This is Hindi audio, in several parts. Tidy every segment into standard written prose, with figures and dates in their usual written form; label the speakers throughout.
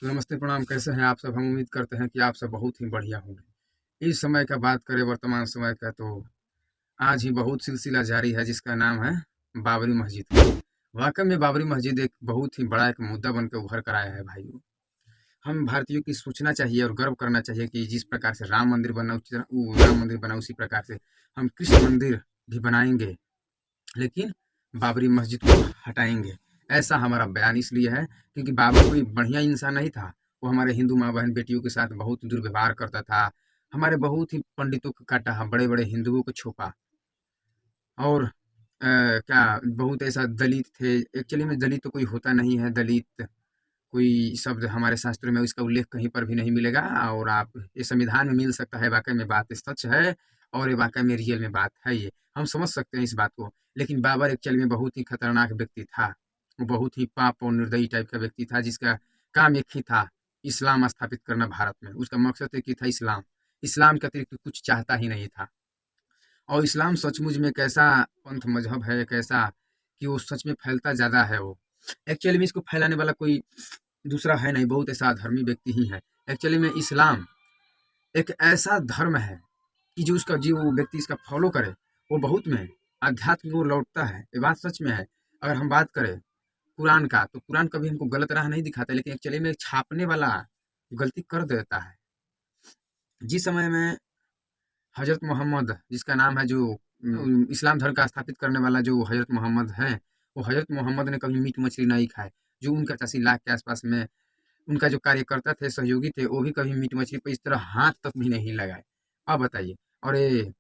Speaker 1: नमस्ते, प्रणाम, कैसे हैं आप सब? हम उम्मीद करते हैं कि आप सब बहुत ही बढ़िया होंगे। इस समय का बात करें वर्तमान समय का तो आज ही बहुत सिलसिला जारी है जिसका नाम है बाबरी मस्जिद का। वाक़ई में बाबरी मस्जिद एक बहुत ही बड़ा एक मुद्दा बन के उभर कर आया है भाइयों। हम भारतीयों की सोचना चाहिए और गर्व करना चाहिए कि जिस प्रकार से राम मंदिर बना उसी प्रकार से हम कृष्ण मंदिर भी बनाएँगे, लेकिन बाबरी मस्जिद को हटाएँगे। ऐसा हमारा बयान इसलिए है क्योंकि बाबर कोई बढ़िया इंसान नहीं था। वो हमारे हिंदू माँ-बहन बेटियों के साथ बहुत दुर्व्यवहार करता था। हमारे बहुत ही पंडितों को काटा, बड़े-बड़े हिंदुओं को छोपा और क्या बहुत ऐसा दलित थे। एक्चुअली में दलित तो कोई होता नहीं है, दलित कोई शब्द हमारे शास्त्रों में इसका उल्लेख कहीं पर भी नहीं मिलेगा और आप ये संविधान में मिल सकता है। वाक़ई में बात सच है और ये वाक़ई में रियल में बात है ये। हम समझ सकते हैं इस बात को। लेकिन बाबर एक्चुअली में बहुत ही खतरनाक व्यक्ति था। वो बहुत ही पाप और निर्दयी टाइप का व्यक्ति था जिसका काम एक ही था, इस्लाम स्थापित करना भारत में। उसका मकसद एक ही था इस्लाम। इस्लाम के अतिरिक्त कुछ चाहता ही नहीं था। और इस्लाम सचमुच में एक ऐसा पंथ मज़हब है, एक ऐसा कि वो सच में फैलता ज़्यादा है वो। एक्चुअली में इसको फैलाने वाला कोई दूसरा है नहीं, बहुत ऐसा अधर्मी व्यक्ति ही है। एक्चुअली में इस्लाम एक ऐसा धर्म है कि जो व्यक्ति इसका फॉलो करे, वो बहुत में आध्यात्म की ओर लौटता है। ये बात सच में है। अगर हम बात करें कुरान का, तो कुरान कभी हमको गलत राह नहीं दिखाता, लेकिन एक्चुअली में छापने वाला गलती कर देता है। जिस समय में हज़रत मोहम्मद जिसका नाम है जो इस्लाम धर्म का स्थापित करने वाला जो हज़रत मोहम्मद है, वो हज़रत मोहम्मद ने कभी मीट मछली नहीं खाए। जो उनका 85 लाख के आसपास में उनका जो कार्यकर्ता थे, सहयोगी थे, वो भी कभी मीट मछली पे इस तरह हाथ तक भी नहीं लगाए। अब बताइए। और ये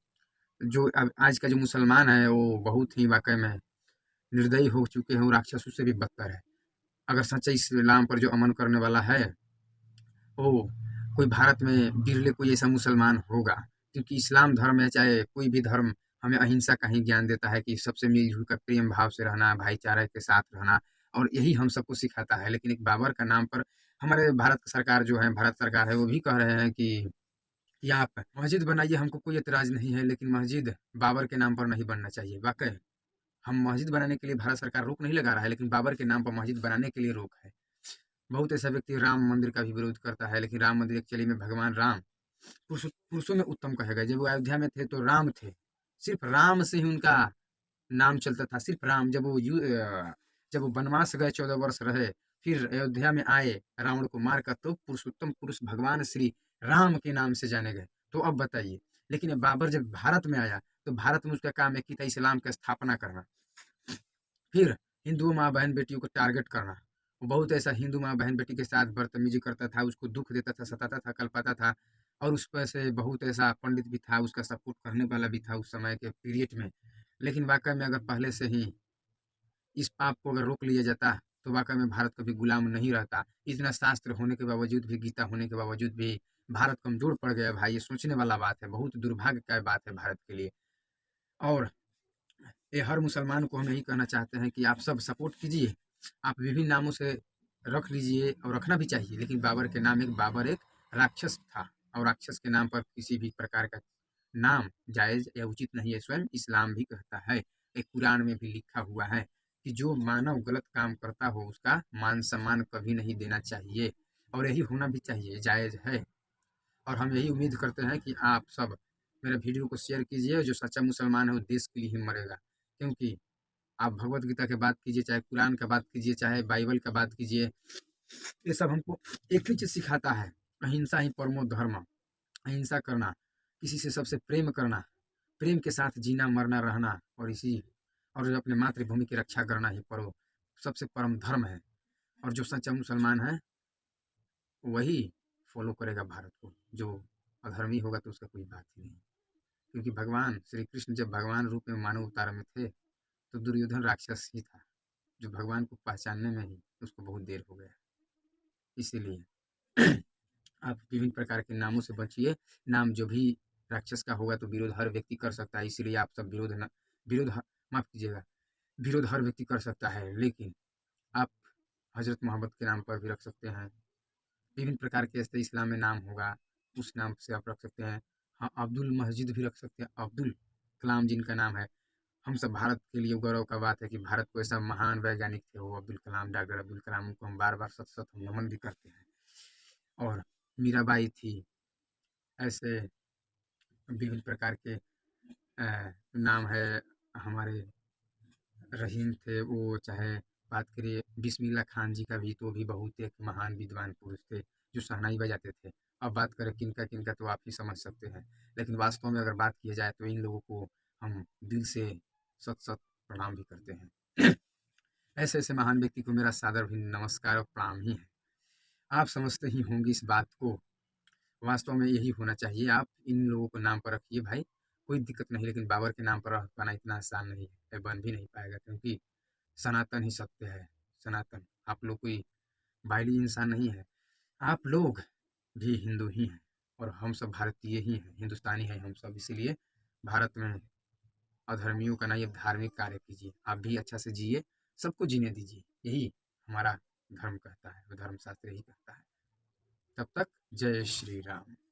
Speaker 1: जो अब आज का जो मुसलमान है वो बहुत ही वाक़ई में निर्दयी हो चुके हैं और राक्षसों से भी बदतर है। अगर सच्चे इस्लाम पर जो अमन करने वाला है, वो कोई भारत में बिरले कोई ऐसा मुसलमान होगा। क्योंकि इस्लाम धर्म है, चाहे कोई भी धर्म, हमें अहिंसा का ही ज्ञान देता है कि सबसे मिल-जुल कर प्रेम भाव से रहना, भाईचारे के साथ रहना और यही हम सबको सिखाता है। लेकिन एक बाबर का नाम पर हमारे भारत सरकार जो है, भारत सरकार है, वो भी कह रहे हैं कि आप मस्जिद बनाइए, हमको कोई एतराज़ नहीं है, लेकिन मस्जिद बाबर के नाम पर नहीं बनना चाहिए। वाक़ई हम मस्जिद बनाने के लिए भारत सरकार रोक नहीं लगा रहा है, लेकिन बाबर के नाम पर मस्जिद बनाने के लिए रोक है। बहुत ऐसा व्यक्ति राम मंदिर का भी विरोध करता है, लेकिन राम मंदिर एक्चुअली में भगवान राम पुरुषों में उत्तम कहे गए। जब वो अयोध्या में थे तो राम थे। सिर्फ़ राम से ही उनका नाम चलता था, सिर्फ़ राम। जब वो वनवास गए 14 वर्ष रहे, फिर अयोध्या में आए रावण को मार कर, तो पुरुषोत्तम पुरुष भगवान श्री राम के नाम से जाने गए। तो अब बताइए, लेकिन ये बाबर जब भारत में आया, तो भारत में उसका काम एक ही था, इस्लाम का स्थापना करना। फिर हिंदू माँ-बहन बेटियों को टारगेट करना। वो बहुत ऐसा हिंदू माँ-बहन बेटी के साथ बदतमीज़ी करता था, उसको दुःख देता था, सताता था, कल्पाता था और उस पे से बहुत ऐसा पंडित भी था, उसका सपोर्ट करने वाला भी था उस समय के पीरियड में। लेकिन वाक़ई में अगर पहले से ही इस पाप को अगर रोक लिया जाता, तो वाक़ई में भारत कभी गुलाम नहीं रहता। इतना शास्त्र होने के बावजूद भी, गीता होने के बावजूद भी भारत कमज़ोर पड़ गया भाई, ये सोचने वाला बात है, बहुत दुर्भाग्य का बात है भारत के लिए। और ये हर मुसलमान को हम यही कहना चाहते हैं कि आप सब सपोर्ट कीजिए। आप विभिन्न नामों से रख लीजिए और रखना भी चाहिए, लेकिन बाबर एक राक्षस था और राक्षस के नाम पर किसी भी प्रकार का नाम जायज़ या उचित नहीं है। स्वयं इस्लाम भी कहता है, एक कुरान में भी लिखा हुआ है कि जो मानव गलत काम करता हो उसका मान-सम्मान कभी नहीं देना चाहिए और यही होना भी चाहिए, जायज़ है। और हम यही उम्मीद करते हैं कि आप सब मेरे वीडियो को शेयर कीजिए। जो सच्चा मुसलमान है वो देश के लिए ही मरेगा। क्योंकि आप भगवत गीता की बात कीजिए, चाहे कुरान का बात कीजिए, चाहे बाइबल का बात कीजिए, ये सब हमको एक ही चीज़ सिखाता है, अहिंसा ही परमो धर्म। अहिंसा करना, किसी से सबसे प्रेम करना, प्रेम के साथ जीना, मरना, रहना और जो अपने मातृभूमि की रक्षा करना ही सबसे परम धर्म है। और जो सच्चा मुसलमान है, वही फ़ॉलो करेगा भारत को। जो अधर्मी होगा तो उसका कोई बात ही नहीं। क्योंकि भगवान श्री कृष्ण जब भगवान रूप में मानव अवतार में थे, तो दुर्योधन राक्षस ही था, जो भगवान को पहचानने में ही उसको बहुत देर हो गया। इसीलिए आप विभिन्न प्रकार के नामों से बचिए। नाम जो भी राक्षस का होगा तो विरोध हर व्यक्ति कर सकता है, इसीलिए आप सब विरोध ह माफ़ कीजिएगा, विरोध हर व्यक्ति कर सकता है। लेकिन आप हज़रत मोहम्मद के नाम पर भी रख सकते हैं। विभिन्न प्रकार के ऐसे इस्लाम में नाम होगा, उस नाम से आप रख सकते हैं। हाँ, अब्दुल मस्जिद भी रख सकते हैं, अब्दुल कलाम जिनका नाम है। हम सब भारत के लिए गौरव का बात है कि भारत को ऐसा महान वैज्ञानिक थे वो अब्दुल कलाम, डॉक्टर अब्दुल कलाम, उनको हम बार-बार शत-शत नमन भी करते हैं। और मीराबाई थी। ऐसे विभिन्न प्रकार के नाम है। हमारे रहीम थे वो, चाहे बात करिए बिस्मिल्लाह खान जी का भी, तो भी बहुत एक महान विद्वान पुरुष थे जो शहनाई बजाते थे। अब बात करें किनका किनका, तो आप ही समझ सकते हैं। लेकिन वास्तव में अगर बात की जाए तो इन लोगों को हम दिल से सत सत प्रणाम भी करते हैं। ऐसे ऐसे महान व्यक्ति को मेरा सादर भी नमस्कार और प्रणाम ही है। आप समझते ही होंगे इस बात को। वास्तव में यही होना चाहिए। आप इन लोगों को नाम पर रखिए भाई, कोई दिक्कत नहीं, लेकिन बाबर के नाम पर रख पाना इतना आसान नहीं है, बन भी नहीं पाएगा, क्योंकि सनातन ही सत्य है। सनातन, आप लोग कोई बाहरी इंसान नहीं है, आप लोग भी हिंदू ही हैं और हम सब भारतीय ही हैं, हिंदुस्तानी हैं हम सब। इसीलिए भारत में अधर्मियों का नहीं, अब धार्मिक कार्य कीजिए, आप भी अच्छा से जिए, सबको जीने दीजिए, यही हमारा धर्म कहता है, धर्मशास्त्र यही कहता है। तब तक जय श्री राम।